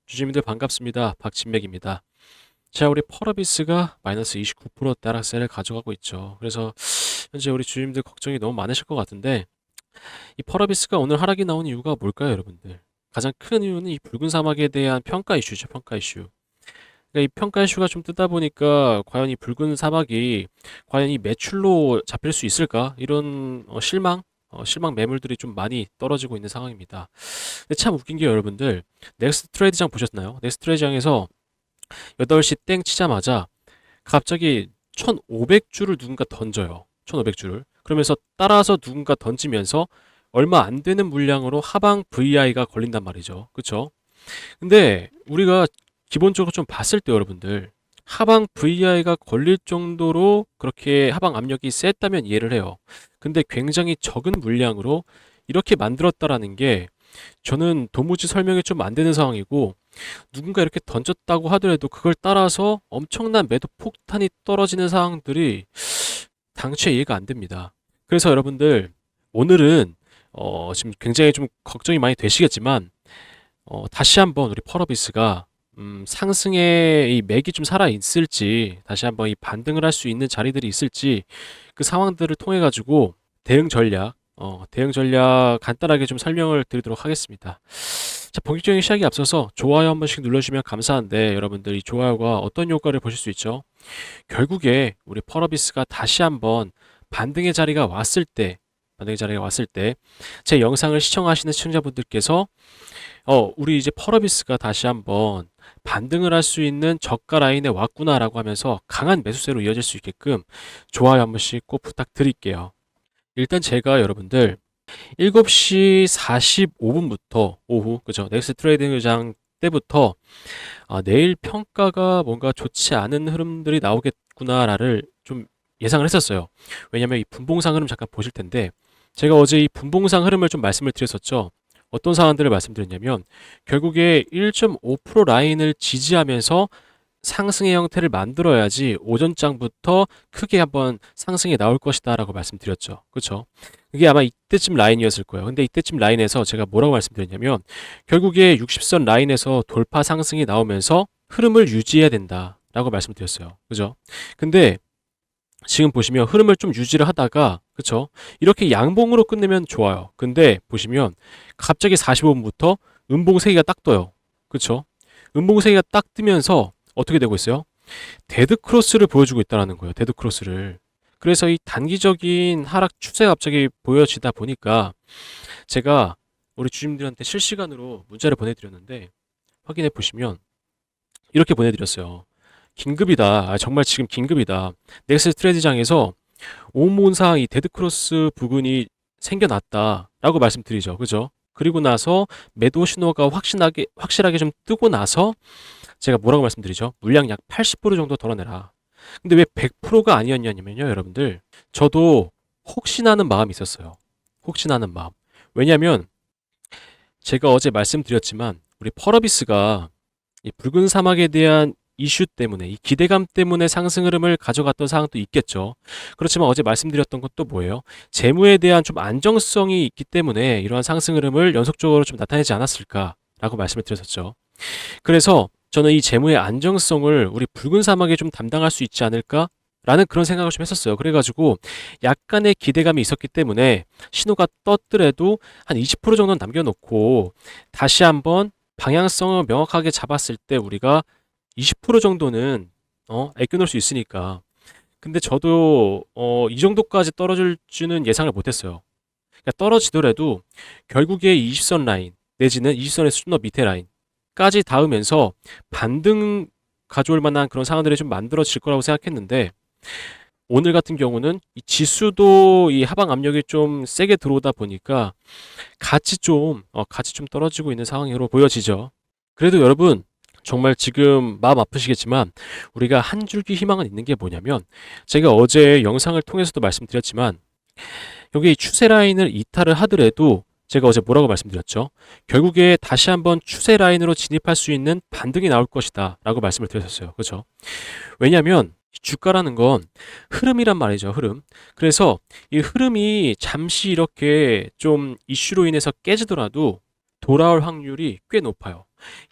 주주님들 반갑습니다. 박진맥입니다. 자, 우리 펄어비스가 마이너스 29% 하락세를 가져가고 있죠. 그래서 현재 우리 주주님들 걱정이 너무 많으실 것 같은데 이 펄어비스가 오늘 하락이 나온 이유가 뭘까요, 여러분들? 가장 큰 이유는 이 붉은 사막에 대한 평가 이슈죠, 평가 이슈. 그러니까 이 평가 이슈가 좀 뜨다 보니까 과연 이 붉은 사막이 과연 이 매출로 잡힐 수 있을까? 이런 실망 매물들이 좀 많이 떨어지고 있는 상황입니다. 근데 참 웃긴 게 여러분들, 넥스트 트레이드장 보셨나요? 넥스트 트레이드장에서 8시 땡 치자마자 갑자기 1500주를 누군가 던져요. 1500주를. 그러면서 따라서 누군가 던지면서 얼마 안 되는 물량으로 하방 VI가 걸린단 말이죠. 그쵸? 근데 우리가 기본적으로 좀 봤을 때 여러분들, 하방 VI가 걸릴 정도로 그렇게 하방 압력이 셌다면 이해를 해요. 근데 굉장히 적은 물량으로 이렇게 만들었다라는 게 저는 도무지 설명이 좀 안 되는 상황이고, 누군가 이렇게 던졌다고 하더라도 그걸 따라서 엄청난 매도 폭탄이 떨어지는 상황들이 당최 이해가 안 됩니다. 그래서 여러분들, 오늘은 지금 굉장히 좀 걱정이 많이 되시겠지만 다시 한번 우리 펄어비스가 상승의 이 맥이 좀 살아 있을지, 다시 한번 이 반등을 할 수 있는 자리들이 있을지, 그 상황들을 통해 가지고 대응 전략 간단하게 좀 설명을 드리도록 하겠습니다. 자, 본격적인 시작에 앞서서 좋아요 한 번씩 눌러주시면 감사한데, 여러분들 이 좋아요가 어떤 효과를 보실 수 있죠? 결국에 우리 펄어비스가 다시 한번 반등의 자리가 왔을 때, 제 영상을 시청하시는 시청자분들께서 우리 이제 펄어비스가 다시 한번 반등을 할 수 있는 저가 라인에 왔구나라고 하면서 강한 매수세로 이어질 수 있게끔 좋아요 한 번씩 꼭 부탁드릴게요. 일단 제가 여러분들 7시 45분부터 오후, 그죠? 넥스트 트레이딩장 때부터 내일 평가가 뭔가 좋지 않은 흐름들이 나오겠구나를 좀 예상을 했었어요. 왜냐면 이 분봉상 흐름 잠깐 보실 텐데, 제가 어제 이 분봉상 흐름을 좀 말씀을 드렸었죠. 어떤 상황들을 말씀드렸냐면, 결국에 1.5% 라인을 지지하면서 상승의 형태를 만들어야지 오전장부터 크게 한번 상승이 나올 것이다 라고 말씀드렸죠. 그렇죠? 그게 아마 이때쯤 라인이었을 거예요. 근데 이때쯤 라인에서 제가 뭐라고 말씀드렸냐면, 결국에 60선 라인에서 돌파 상승이 나오면서 흐름을 유지해야 된다 라고 말씀드렸어요. 그죠? 근데 지금 보시면 흐름을 좀 유지를 하다가, 그쵸? 이렇게 양봉으로 끝내면 좋아요. 근데 보시면 갑자기 45분부터 음봉 3개가 딱 떠요. 그쵸? 음봉 3개가 딱 뜨면서 어떻게 되고 있어요? 데드 크로스를 보여주고 있다는 거예요. 데드 크로스를. 그래서 이 단기적인 하락 추세가 갑자기 보여지다 보니까 제가 우리 주주님들한테 실시간으로 문자를 보내드렸는데, 확인해 보시면 이렇게 보내드렸어요. 긴급이다. 정말 지금 긴급이다. 넥스트 트레이드장에서 오몬상 이 데드크로스 부근이 생겨났다라고 말씀드리죠. 그죠? 그리고 나서 매도 신호가 확실하게 좀 뜨고 나서 제가 뭐라고 말씀드리죠? 물량 약 80% 정도 덜어내라. 근데 왜 100%가 아니었냐면요, 여러분들. 저도 혹시나 하는 마음이 있었어요. 혹시나 하는 마음. 왜냐면 제가 어제 말씀드렸지만 우리 펄어비스가 이 붉은 사막에 대한 이슈 때문에, 이 기대감 때문에 상승 흐름을 가져갔던 상황도 있겠죠. 그렇지만 어제 말씀드렸던 것도 뭐예요? 재무에 대한 좀 안정성이 있기 때문에 이러한 상승 흐름을 연속적으로 좀 나타내지 않았을까라고 말씀을 드렸었죠. 그래서 저는 이 재무의 안정성을 우리 붉은 사막에 좀 담당할 수 있지 않을까? 라는 그런 생각을 좀 했었어요. 그래가지고 약간의 기대감이 있었기 때문에 신호가 떴더라도 한 20% 정도는 남겨놓고 다시 한번 방향성을 명확하게 잡았을 때 우리가 20% 정도는 아껴놓을 수 있으니까. 근데 저도 이 정도까지 떨어질 줄은 예상을 못했어요. 그러니까 떨어지더라도 결국에 20선 라인 내지는 20선의 수준 더 밑에 라인까지 닿으면서 반등 가져올 만한 그런 상황들이 좀 만들어질 거라고 생각했는데, 오늘 같은 경우는 이 지수도 이 하방 압력이 좀 세게 들어오다 보니까 같이 좀 떨어지고 있는 상황으로 보여지죠. 그래도 여러분, 정말 지금 마음 아프시겠지만 우리가 한 줄기 희망은 있는 게 뭐냐면, 제가 어제 영상을 통해서도 말씀드렸지만 여기 추세 라인을 이탈을 하더라도 제가 어제 뭐라고 말씀드렸죠? 결국에 다시 한번 추세 라인으로 진입할 수 있는 반등이 나올 것이다 라고 말씀을 드렸었어요. 그렇죠? 왜냐하면 주가라는 건 흐름이란 말이죠. 흐름. 그래서 이 흐름이 잠시 이렇게 좀 이슈로 인해서 깨지더라도 돌아올 확률이 꽤 높아요.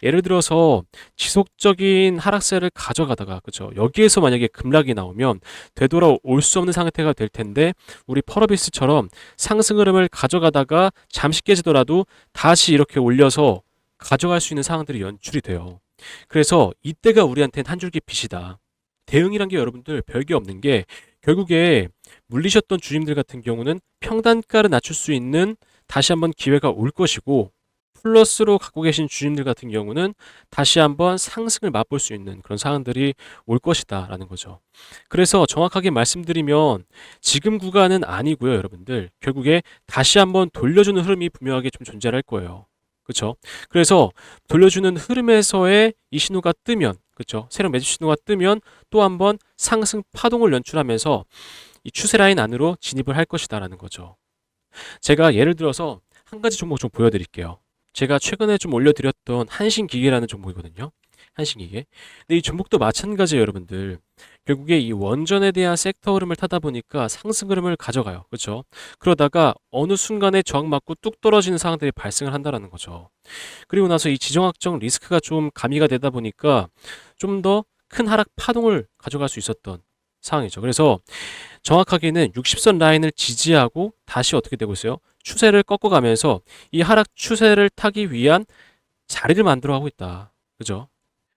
예를 들어서 지속적인 하락세를 가져가다가 그죠? 여기에서 만약에 급락이 나오면 되돌아올 수 없는 상태가 될 텐데 우리 펄어비스처럼 상승 흐름을 가져가다가 잠시 깨지더라도 다시 이렇게 올려서 가져갈 수 있는 상황들이 연출이 돼요. 그래서 이때가 우리한테는 한 줄기 빛이다. 대응이란 게 여러분들 별게 없는 게 결국에 물리셨던 주님들 같은 경우는 평단가를 낮출 수 있는 다시 한번 기회가 올 것이고 플러스로 갖고 계신 주님들 같은 경우는 다시 한번 상승을 맛볼 수 있는 그런 상황들이 올 것이다 라는 거죠. 그래서 정확하게 말씀드리면 지금 구간은 아니고요, 여러분들. 결국에 다시 한번 돌려주는 흐름이 분명하게 좀 존재할 거예요. 그렇죠? 그래서 돌려주는 흐름에서의 이 신호가 뜨면 그렇죠? 세력 매집 신호가 뜨면 또 한번 상승 파동을 연출하면서 이 추세 라인 안으로 진입을 할 것이다라는 거죠. 제가 예를 들어서 한 가지 종목 좀 보여드릴게요. 제가 최근에 좀 올려드렸던 한신기계라는 종목이거든요. 한신기계. 근데 이 종목도 마찬가지예요, 여러분들. 결국에 이 원전에 대한 섹터 흐름을 타다 보니까 상승 흐름을 가져가요. 그렇죠? 그러다가 어느 순간에 저항 맞고 뚝 떨어지는 상황들이 발생을 한다라는 거죠. 그리고 나서 이 지정학적 리스크가 좀 가미가 되다 보니까 좀 더 큰 하락 파동을 가져갈 수 있었던 상황이죠. 그래서 정확하게는 60선 라인을 지지하고 다시 어떻게 되고 있어요? 추세를 꺾어가면서 이 하락 추세를 타기 위한 자리를 만들어 가고 있다. 그죠?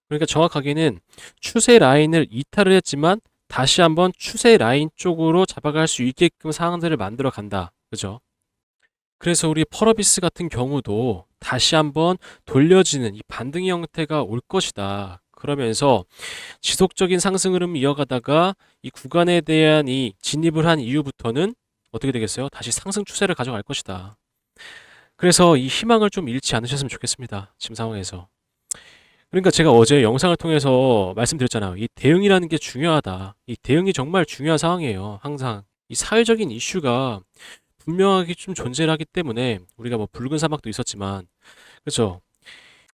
그러니까 정확하게는 추세 라인을 이탈을 했지만 다시 한번 추세 라인 쪽으로 잡아갈 수 있게끔 상황들을 만들어 간다. 그죠? 그래서 우리 펄어비스 같은 경우도 다시 한번 돌려지는 이 반등의 형태가 올 것이다. 그러면서 지속적인 상승 흐름을 이어가다가 이 구간에 대한 이 진입을 한 이후부터는 어떻게 되겠어요? 다시 상승 추세를 가져갈 것이다. 그래서 이 희망을 좀 잃지 않으셨으면 좋겠습니다. 지금 상황에서. 그러니까 제가 어제 영상을 통해서 말씀드렸잖아요. 이 대응이라는 게 중요하다. 이 대응이 정말 중요한 상황이에요. 항상. 이 사회적인 이슈가 분명하게 좀 존재를 하기 때문에 우리가 뭐 붉은 사막도 있었지만 그렇죠.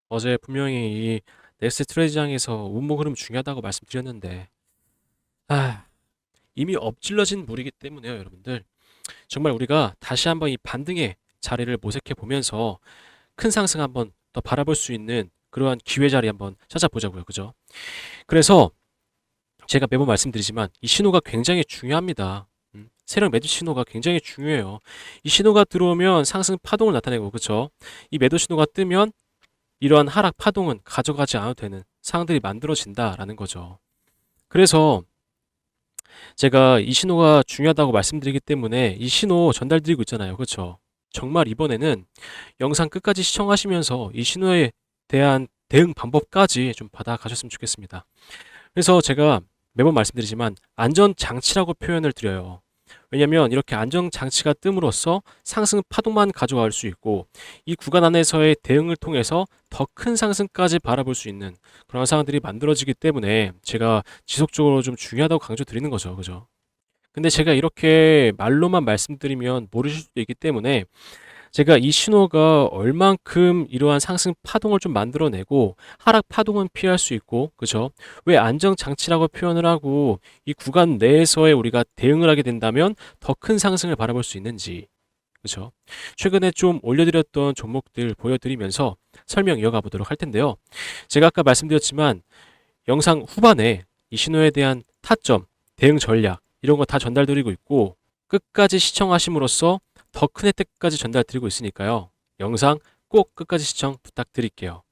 어제 분명히 이 넥스트 트레이드장에서 운목 흐름 중요하다고 말씀드렸는데 아, 이미 엎질러진 물이기 때문에요, 여러분들. 정말 우리가 다시 한번 이 반등의 자리를 모색해 보면서 큰 상승 한번 더 바라볼 수 있는 그러한 기회 자리 한번 찾아보자고요. 그죠? 그래서 제가 매번 말씀드리지만 이 신호가 굉장히 중요합니다. 세력 매도 신호가 굉장히 중요해요. 이 신호가 들어오면 상승 파동을 나타내고 그렇죠? 이 매도 신호가 뜨면 이러한 하락 파동은 가져가지 않아도 되는 상황들이 만들어진다라는 거죠. 그래서 제가 이 신호가 중요하다고 말씀드리기 때문에 이 신호 전달드리고 있잖아요. 그렇죠? 정말 이번에는 영상 끝까지 시청하시면서 이 신호에 대한 대응 방법까지 좀 받아가셨으면 좋겠습니다. 그래서 제가 매번 말씀드리지만 안전장치라고 표현을 드려요. 왜냐면 이렇게 안전장치가 뜸으로써 상승 파동만 가져갈 수 있고 이 구간 안에서의 대응을 통해서 더 큰 상승까지 바라볼 수 있는 그런 상황들이 만들어지기 때문에 제가 지속적으로 좀 중요하다고 강조 드리는 거죠. 그죠? 근데 제가 이렇게 말로만 말씀드리면 모르실 수도 있기 때문에 제가 이 신호가 얼만큼 이러한 상승 파동을 좀 만들어내고 하락 파동은 피할 수 있고, 그죠? 왜 안정장치라고 표현을 하고 이 구간 내에서의 우리가 대응을 하게 된다면 더 큰 상승을 바라볼 수 있는지, 그죠? 최근에 좀 올려드렸던 종목들 보여드리면서 설명 이어가 보도록 할 텐데요. 제가 아까 말씀드렸지만 영상 후반에 이 신호에 대한 타점, 대응 전략 이런 거 다 전달드리고 있고 끝까지 시청하심으로써 더 큰 혜택까지 전달드리고 있으니까요. 영상 꼭 끝까지 시청 부탁드릴게요.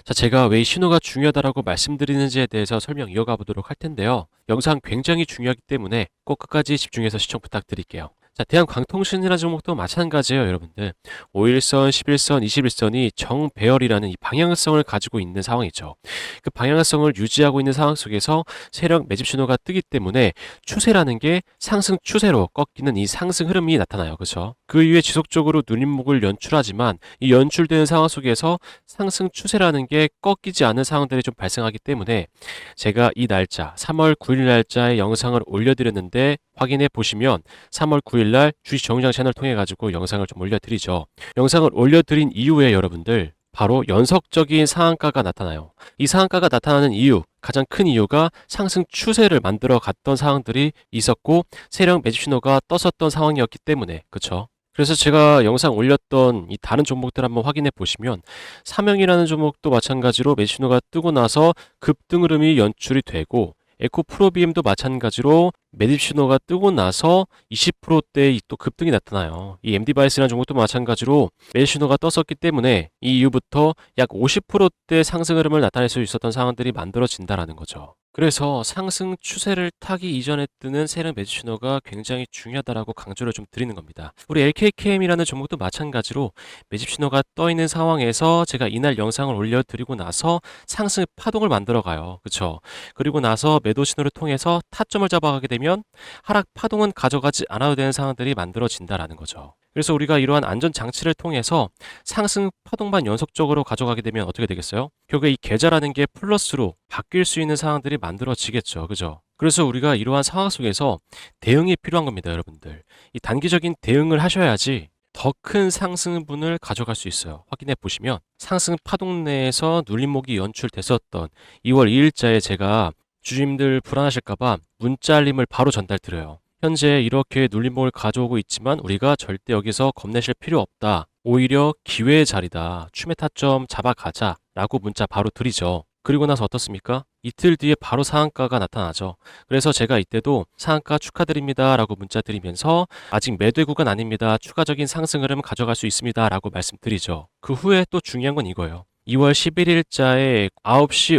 자, 제가 왜 이 신호가 중요하다라고 말씀드리는지에 대해서 설명 이어가 보도록 할 텐데요. 영상 굉장히 중요하기 때문에 꼭 끝까지 집중해서 시청 부탁드릴게요. 자, 대한광통신이라는 종목도 마찬가지예요, 여러분들. 5일선, 11선, 21선이 정배열이라는 이 방향성을 가지고 있는 상황이죠. 그 방향성을 유지하고 있는 상황 속에서 세력 매집 신호가 뜨기 때문에 추세라는 게 상승 추세로 꺾이는 이 상승 흐름이 나타나요. 그렇죠? 그 이후에 지속적으로 누림목을 연출하지만 이 연출되는 상황 속에서 상승 추세라는 게 꺾이지 않는 상황들이 좀 발생하기 때문에 제가 이 날짜 3월 9일 날짜에 영상을 올려드렸는데 확인해 보시면 3월 9일 날 주식 정의장 채널 통해 가지고 영상을 좀 올려드리죠. 영상을 올려드린 이후에 여러분들 바로 연속적인 상한가가 나타나요. 이 상한가가 나타나는 이유, 가장 큰 이유가 상승 추세를 만들어 갔던 상황들이 있었고 세력 매집 신호가 떴었던 상황이었기 때문에 그렇죠. 그래서 제가 영상 올렸던 이 다른 종목들 한번 확인해 보시면 삼영이라는 종목도 마찬가지로 매수신호가 뜨고 나서 급등 흐름이 연출이 되고 에코프로비엠도 마찬가지로 매집 신호가 뜨고 나서 20%대의 또 급등이 나타나요. 이 MD바이스라는 종목도 마찬가지로 매집 신호가 떴었기 때문에 이 이후부터 약 50%대 상승 흐름을 나타낼 수 있었던 상황들이 만들어진다라는 거죠. 그래서 상승 추세를 타기 이전에 뜨는 세력 매집 신호가 굉장히 중요하다라고 강조를 좀 드리는 겁니다. 우리 LKKM이라는 종목도 마찬가지로 매집 신호가 떠 있는 상황에서 제가 이날 영상을 올려드리고 나서 상승 파동을 만들어 가요. 그쵸? 그리고 나서 매도 신호를 통해서 타점을 잡아가게 되면 하락 파동은 가져가지 않아도 되는 상황들이 만들어진다라는 거죠. 그래서 우리가 이러한 안전 장치를 통해서 상승 파동만 연속적으로 가져가게 되면 어떻게 되겠어요? 결국에 이 계좌라는 게 플러스로 바뀔 수 있는 상황들이 만들어지겠죠. 그죠? 그래서 우리가 이러한 상황 속에서 대응이 필요한 겁니다, 여러분들. 이 단기적인 대응을 하셔야지 더 큰 상승분을 가져갈 수 있어요. 확인해 보시면 상승 파동 내에서 눌림목이 연출됐었던 2월 2일자에 제가 주주님들 불안하실까봐 문자 알림을 바로 전달드려요. 현재 이렇게 눌림목을 가져오고 있지만 우리가 절대 여기서 겁내실 필요 없다. 오히려 기회의 자리다. 추매 타점 잡아가자 라고 문자 바로 드리죠. 그리고 나서 어떻습니까? 이틀 뒤에 바로 상한가가 나타나죠. 그래서 제가 이때도 상한가 축하드립니다 라고 문자 드리면서 아직 매도의 구간 아닙니다. 추가적인 상승 흐름 가져갈 수 있습니다 라고 말씀드리죠. 그 후에 또 중요한 건 이거예요. 2월 11일자에 9시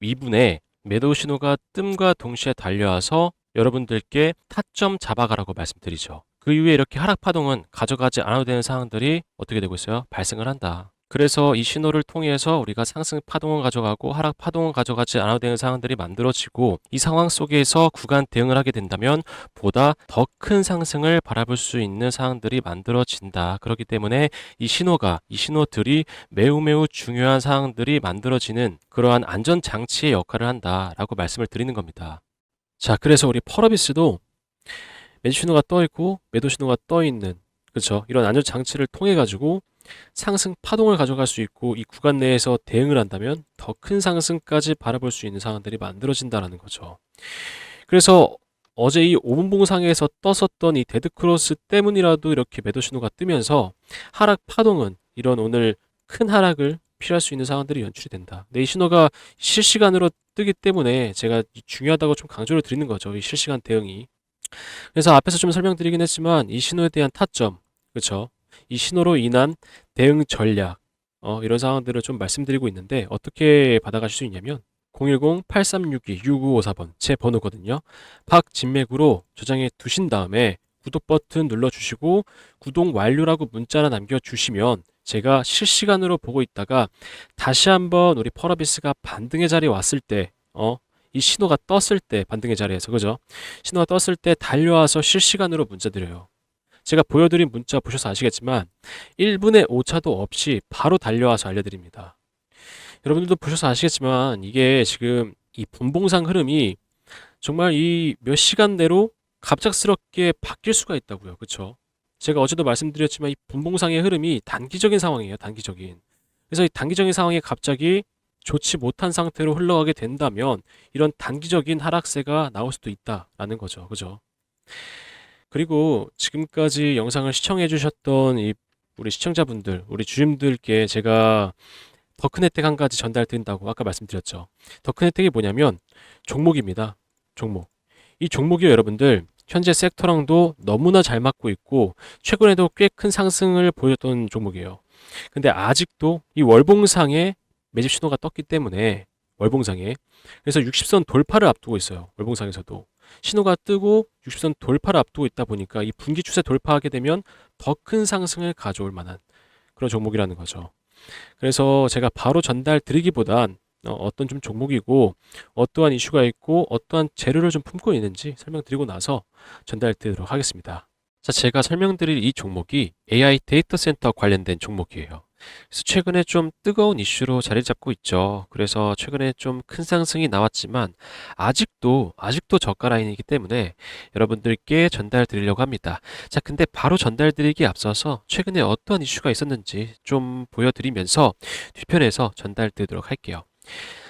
52분에 매도 신호가 뜸과 동시에 달려와서 여러분들께 타점 잡아가라고 말씀드리죠. 그 이후에 이렇게 하락 파동은 가져가지 않아도 되는 상황들이 어떻게 되고 있어요? 발생을 한다. 그래서 이 신호를 통해서 우리가 상승 파동을 가져가고 하락 파동을 가져가지 않아도 되는 상황들이 만들어지고 이 상황 속에서 구간 대응을 하게 된다면 보다 더 큰 상승을 바라볼 수 있는 상황들이 만들어진다. 그렇기 때문에 이 신호들이 매우 중요한 상황들이 만들어지는 그러한 안전 장치의 역할을 한다라고 말씀을 드리는 겁니다. 자, 그래서 우리 펄어비스도 매수 신호가 떠 있고 매도 신호가 떠 있는 그렇죠. 이런 안전 장치를 통해 가지고 상승 파동을 가져갈 수 있고 이 구간 내에서 대응을 한다면 더 큰 상승까지 바라볼 수 있는 상황들이 만들어진다라는 거죠. 그래서 어제 이 5분 봉상에서 떴었던 이 데드크로스 때문이라도 이렇게 매도 신호가 뜨면서 하락 파동은 이런 오늘 큰 하락을 피할 수 있는 상황들이 연출이 된다. 근데 이 신호가 실시간으로 뜨기 때문에 제가 중요하다고 좀 강조를 드리는 거죠. 이 실시간 대응이. 그래서 앞에서 좀 설명드리긴 했지만 이 신호에 대한 타점, 그렇죠? 이 신호로 인한 대응 전략, 이런 상황들을 좀 말씀드리고 있는데 어떻게 받아가실 수 있냐면 010-8362-6954번 제 번호거든요. 박진맥으로 저장해 두신 다음에 구독 버튼 눌러주시고 구독 완료라고 문자 하나 남겨주시면 제가 실시간으로 보고 있다가 다시 한번 우리 펄어비스가 반등의 자리에 왔을 때 이 신호가 떴을 때 반등의 자리에서 그죠? 신호가 떴을 때 달려와서 실시간으로 문자 드려요. 제가 보여드린 문자 보셔서 아시겠지만 1분의 오차도 없이 바로 달려와서 알려드립니다. 여러분들도 보셔서 아시겠지만 이게 지금 이 분봉상 흐름이 정말 이 몇 시간 내로 갑작스럽게 바뀔 수가 있다고요. 그렇죠? 제가 어제도 말씀드렸지만 이 분봉상의 흐름이 단기적인 상황이에요. 단기적인. 그래서 이 단기적인 상황이 갑자기 좋지 못한 상태로 흘러가게 된다면 이런 단기적인 하락세가 나올 수도 있다라는 거죠. 그죠? 그리고 지금까지 영상을 시청해 주셨던 이 우리 시청자분들, 우리 주님들께 제가 더 큰 혜택 한 가지 전달 드린다고 아까 말씀드렸죠. 더 큰 혜택이 뭐냐면 종목입니다. 종목. 이 종목이 여러분들 현재 섹터랑도 너무나 잘 맞고 있고 최근에도 꽤 큰 상승을 보였던 종목이에요. 근데 아직도 이 월봉상에 매집 신호가 떴기 때문에 월봉상에 그래서 60선 돌파를 앞두고 있어요. 월봉상에서도 신호가 뜨고 60선 돌파를 앞두고 있다 보니까 이 분기 추세 돌파하게 되면 더 큰 상승을 가져올 만한 그런 종목이라는 거죠. 그래서 제가 바로 전달 드리기보단 어떤 좀 종목이고 어떠한 이슈가 있고 어떠한 재료를 좀 품고 있는지 설명드리고 나서 전달 드리도록 하겠습니다. 자, 제가 설명드릴 이 종목이 AI 데이터 센터 관련된 종목이에요. 그래서 최근에 좀 뜨거운 이슈로 자리 잡고 있죠. 그래서 최근에 좀 큰 상승이 나왔지만 아직도 저가 라인이기 때문에 여러분들께 전달 드리려고 합니다. 자, 근데 바로 전달 드리기에 앞서서 최근에 어떠한 이슈가 있었는지 좀 보여드리면서 뒤편에서 전달 드리도록 할게요.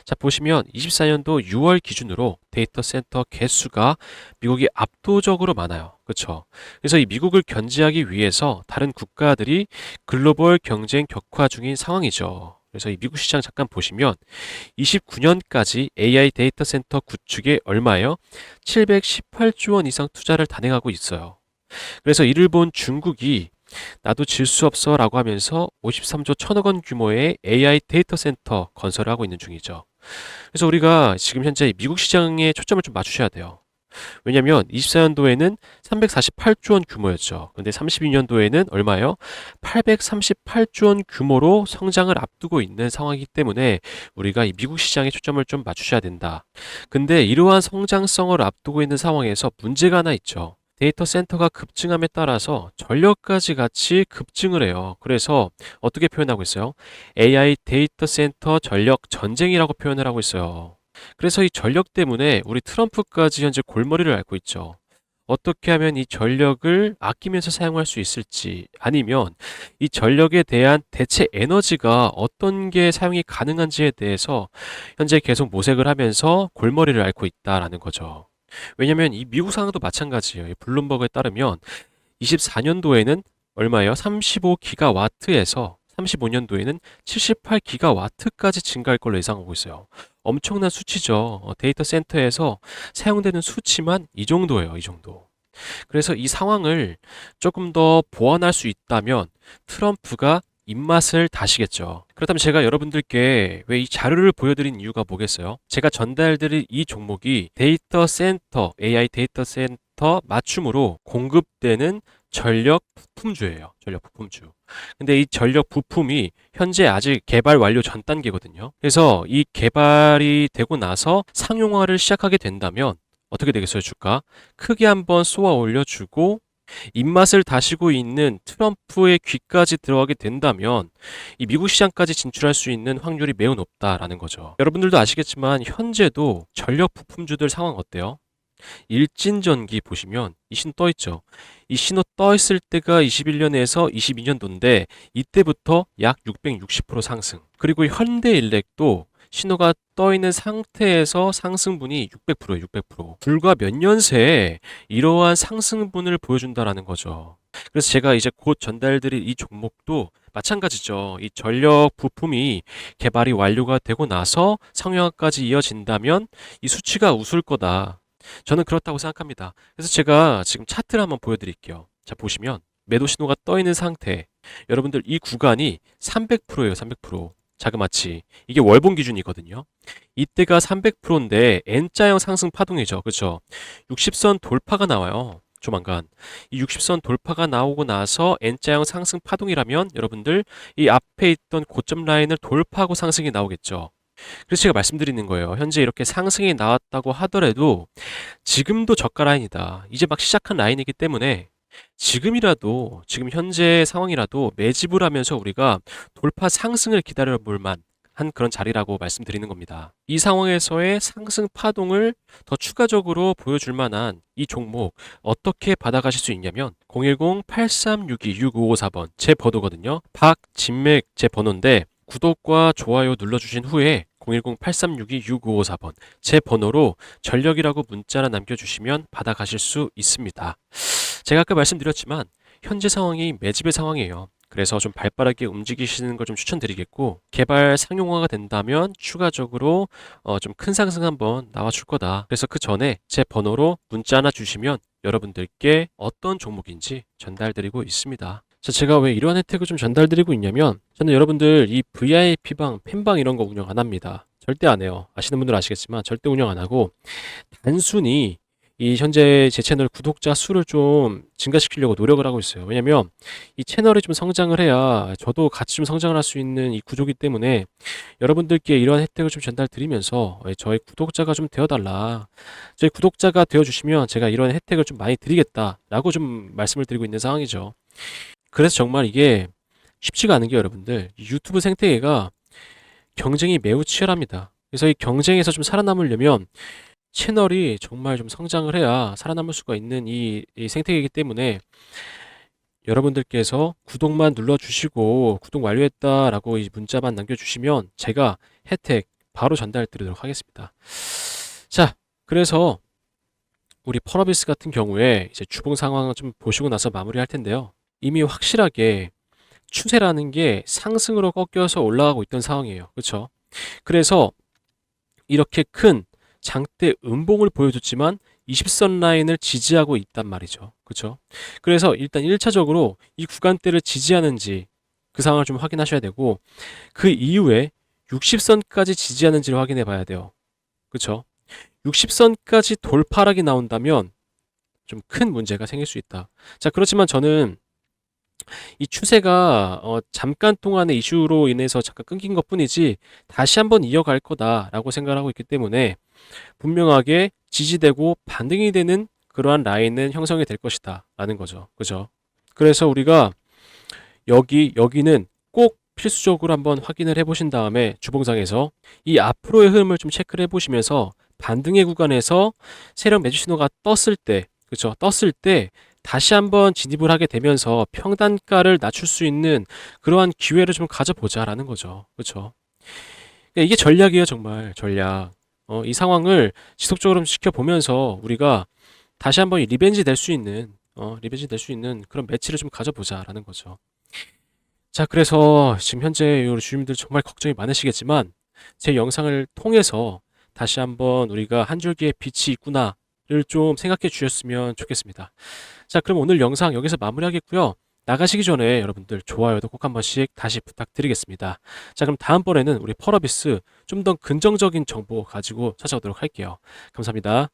자, 보시면 24년도 6월 기준으로 데이터 센터 개수가 미국이 압도적으로 많아요. 그렇죠? 그래서 이 미국을 견제하기 위해서 다른 국가들이 글로벌 경쟁 격화 중인 상황이죠. 그래서 이 미국 시장 잠깐 보시면 29년까지 AI 데이터 센터 구축에 얼마예요? 718조 원 이상 투자를 단행하고 있어요. 그래서 이를 본 중국이 나도 질 수 없어 라고 하면서 53조 1천억 원 규모의 AI 데이터 센터 건설을 하고 있는 중이죠. 그래서 우리가 지금 현재 미국 시장에 초점을 좀 맞추셔야 돼요. 왜냐면 24년도에는 348조 원 규모였죠. 근데 32년도에는 얼마예요? 838조 원 규모로 성장을 앞두고 있는 상황이기 때문에 우리가 이 미국 시장에 초점을 좀 맞추셔야 된다. 근데 이러한 성장성을 앞두고 있는 상황에서 문제가 하나 있죠. 데이터 센터가 급증함에 따라서 전력까지 같이 급증을 해요. 그래서 어떻게 표현하고 있어요? AI 데이터 센터 전력 전쟁이라고 표현을 하고 있어요. 그래서 이 전력 때문에 우리 트럼프까지 현재 골머리를 앓고 있죠. 어떻게 하면 이 전력을 아끼면서 사용할 수 있을지, 아니면 이 전력에 대한 대체 에너지가 어떤 게 사용이 가능한지에 대해서 현재 계속 모색을 하면서 골머리를 앓고 있다라는 거죠. 왜냐면 이 미국 상황도 마찬가지예요. 이 블룸버그에 따르면 24년도에는 얼마예요? 35기가와트에서 35년도에는 78기가와트까지 증가할 걸로 예상하고 있어요. 엄청난 수치죠. 데이터 센터에서 사용되는 수치만 이 정도예요. 이 정도. 그래서 이 상황을 조금 더 보완할 수 있다면 트럼프가 입맛을 다시겠죠. 그렇다면 제가 여러분들께 왜 이 자료를 보여드린 이유가 뭐겠어요? 제가 전달드릴 이 종목이 데이터 센터, AI 데이터 센터 맞춤으로 공급되는 전력 부품주예요. 전력 부품주. 근데 이 전력 부품이 현재 아직 개발 완료 전 단계거든요. 그래서 이 개발이 되고 나서 상용화를 시작하게 된다면 어떻게 되겠어요, 주가? 크게 한번 쏘아 올려주고 입맛을 다시고 있는 트럼프의 귀까지 들어가게 된다면 이 미국 시장까지 진출할 수 있는 확률이 매우 높다라는 거죠. 여러분들도 아시겠지만 현재도 전력 부품주들 상황 어때요? 일진전기 보시면 이 신호 떠 있죠. 이 신호 떠 있을 때가 21년에서 22년도인데 이때부터 약 660% 상승. 그리고 현대일렉도 신호가 떠 있는 상태에서 상승분이 600%예요, 600%. 불과 몇 년 새에 이러한 상승분을 보여준다라는 거죠. 그래서 제가 이제 곧 전달드릴 이 종목도 마찬가지죠. 이 전력 부품이 개발이 완료가 되고 나서 상용화까지 이어진다면 이 수치가 웃을 거다. 저는 그렇다고 생각합니다. 그래서 제가 지금 차트를 한번 보여드릴게요. 자, 보시면 매도 신호가 떠 있는 상태. 여러분들 이 구간이 300%예요, 300%. 자그마치. 이게 월봉 기준이거든요. 이때가 300%인데 N자형 상승 파동이죠. 그렇죠? 60선 돌파가 나와요. 조만간. 이 60선 돌파가 나오고 나서 N자형 상승 파동이라면 여러분들 이 앞에 있던 고점 라인을 돌파하고 상승이 나오겠죠. 그래서 제가 말씀드리는 거예요. 현재 이렇게 상승이 나왔다고 하더라도 지금도 저가 라인이다. 이제 막 시작한 라인이기 때문에 지금이라도, 지금 현재 상황이라도 매집을 하면서 우리가 돌파 상승을 기다려 볼 만한 그런 자리라고 말씀드리는 겁니다. 이 상황에서의 상승 파동을 더 추가적으로 보여줄 만한 이 종목 어떻게 받아가실 수 있냐면 010-8362-6554번 제 번호거든요. 박진맥 제 번호인데 구독과 좋아요 눌러주신 후에 010-8362-6554번 제 번호로 전력이라고 문자나 남겨주시면 받아가실 수 있습니다. 제가 아까 말씀드렸지만 현재 상황이 매집의 상황이에요. 그래서 좀 발빠르게 움직이시는 걸 좀 추천드리겠고 개발 상용화가 된다면 추가적으로 좀 큰 상승 한번 나와줄 거다. 그래서 그 전에 제 번호로 문자 하나 주시면 여러분들께 어떤 종목인지 전달드리고 있습니다. 자, 제가 왜 이러한 혜택을 좀 전달드리고 있냐면 저는 여러분들 이 VIP방, 팬방 이런 거 운영 안 합니다. 절대 안 해요. 아시는 분들은 아시겠지만 절대 운영 안 하고 단순히 이 현재 제 채널 구독자 수를 좀 증가시키려고 노력을 하고 있어요. 왜냐면 이 채널이 좀 성장을 해야 저도 같이 좀 성장을 할 수 있는 이 구조이기 때문에 여러분들께 이러한 혜택을 좀 전달드리면서 저희 구독자가 좀 되어달라. 저희 구독자가 되어주시면 제가 이런 혜택을 좀 많이 드리겠다라고 좀 말씀을 드리고 있는 상황이죠. 그래서 정말 이게 쉽지가 않은 게 여러분들 이 유튜브 생태계가 경쟁이 매우 치열합니다. 그래서 이 경쟁에서 좀 살아남으려면 채널이 정말 좀 성장을 해야 살아남을 수가 있는 이 생태계이기 때문에 여러분들께서 구독만 눌러주시고 구독 완료했다라고 이 문자만 남겨주시면 제가 혜택 바로 전달 드리도록 하겠습니다. 자, 그래서 우리 펄어비스 같은 경우에 이제 주봉 상황을 좀 보시고 나서 마무리할 텐데요. 이미 확실하게 추세라는 게 상승으로 꺾여서 올라가고 있던 상황이에요. 그렇죠? 그래서 이렇게 큰 장대 음봉을 보여줬지만 20선 라인을 지지하고 있단 말이죠. 그렇죠? 그래서 일단 1차적으로 이 구간대를 지지하는지 그 상황을 좀 확인하셔야 되고, 그 이후에 60선까지 지지하는지를 확인해 봐야 돼요. 그렇죠? 60선까지 돌파락이 나온다면 좀 큰 문제가 생길 수 있다. 자, 그렇지만 저는 이 추세가 잠깐 동안의 이슈로 인해서 잠깐 끊긴 것뿐이지 다시 한번 이어갈 거다라고 생각을 하고 있기 때문에 분명하게 지지되고 반등이 되는 그러한 라인은 형성이 될 것이다 라는 거죠. 그죠? 그래서 우리가 여기는 꼭 필수적으로 한번 확인을 해 보신 다음에 주봉상에서 이 앞으로의 흐름을 좀 체크를 해 보시면서 반등의 구간에서 세력 매수 신호가 떴을 때, 그렇죠? 떴을 때 다시 한번 진입을 하게 되면서 평단가를 낮출 수 있는 그러한 기회를 좀 가져보자라는 거죠. 그렇죠? 이게 전략이에요, 정말 전략. 이 상황을 지속적으로 좀 지켜보면서 우리가 다시 한번 리벤지 될 수 있는 리벤지 될 수 있는 그런 매치를 좀 가져보자라는 거죠. 자, 그래서 지금 현재 우리 주민들 정말 걱정이 많으시겠지만 제 영상을 통해서 다시 한번 우리가 한 줄기의 빛이 있구나를 좀 생각해 주셨으면 좋겠습니다. 자, 그럼 오늘 영상 여기서 마무리하겠고요. 나가시기 전에 여러분들 좋아요도 꼭 한 번씩 다시 부탁드리겠습니다. 자, 그럼 다음번에는 우리 펄어비스 좀 더 긍정적인 정보 가지고 찾아오도록 할게요. 감사합니다.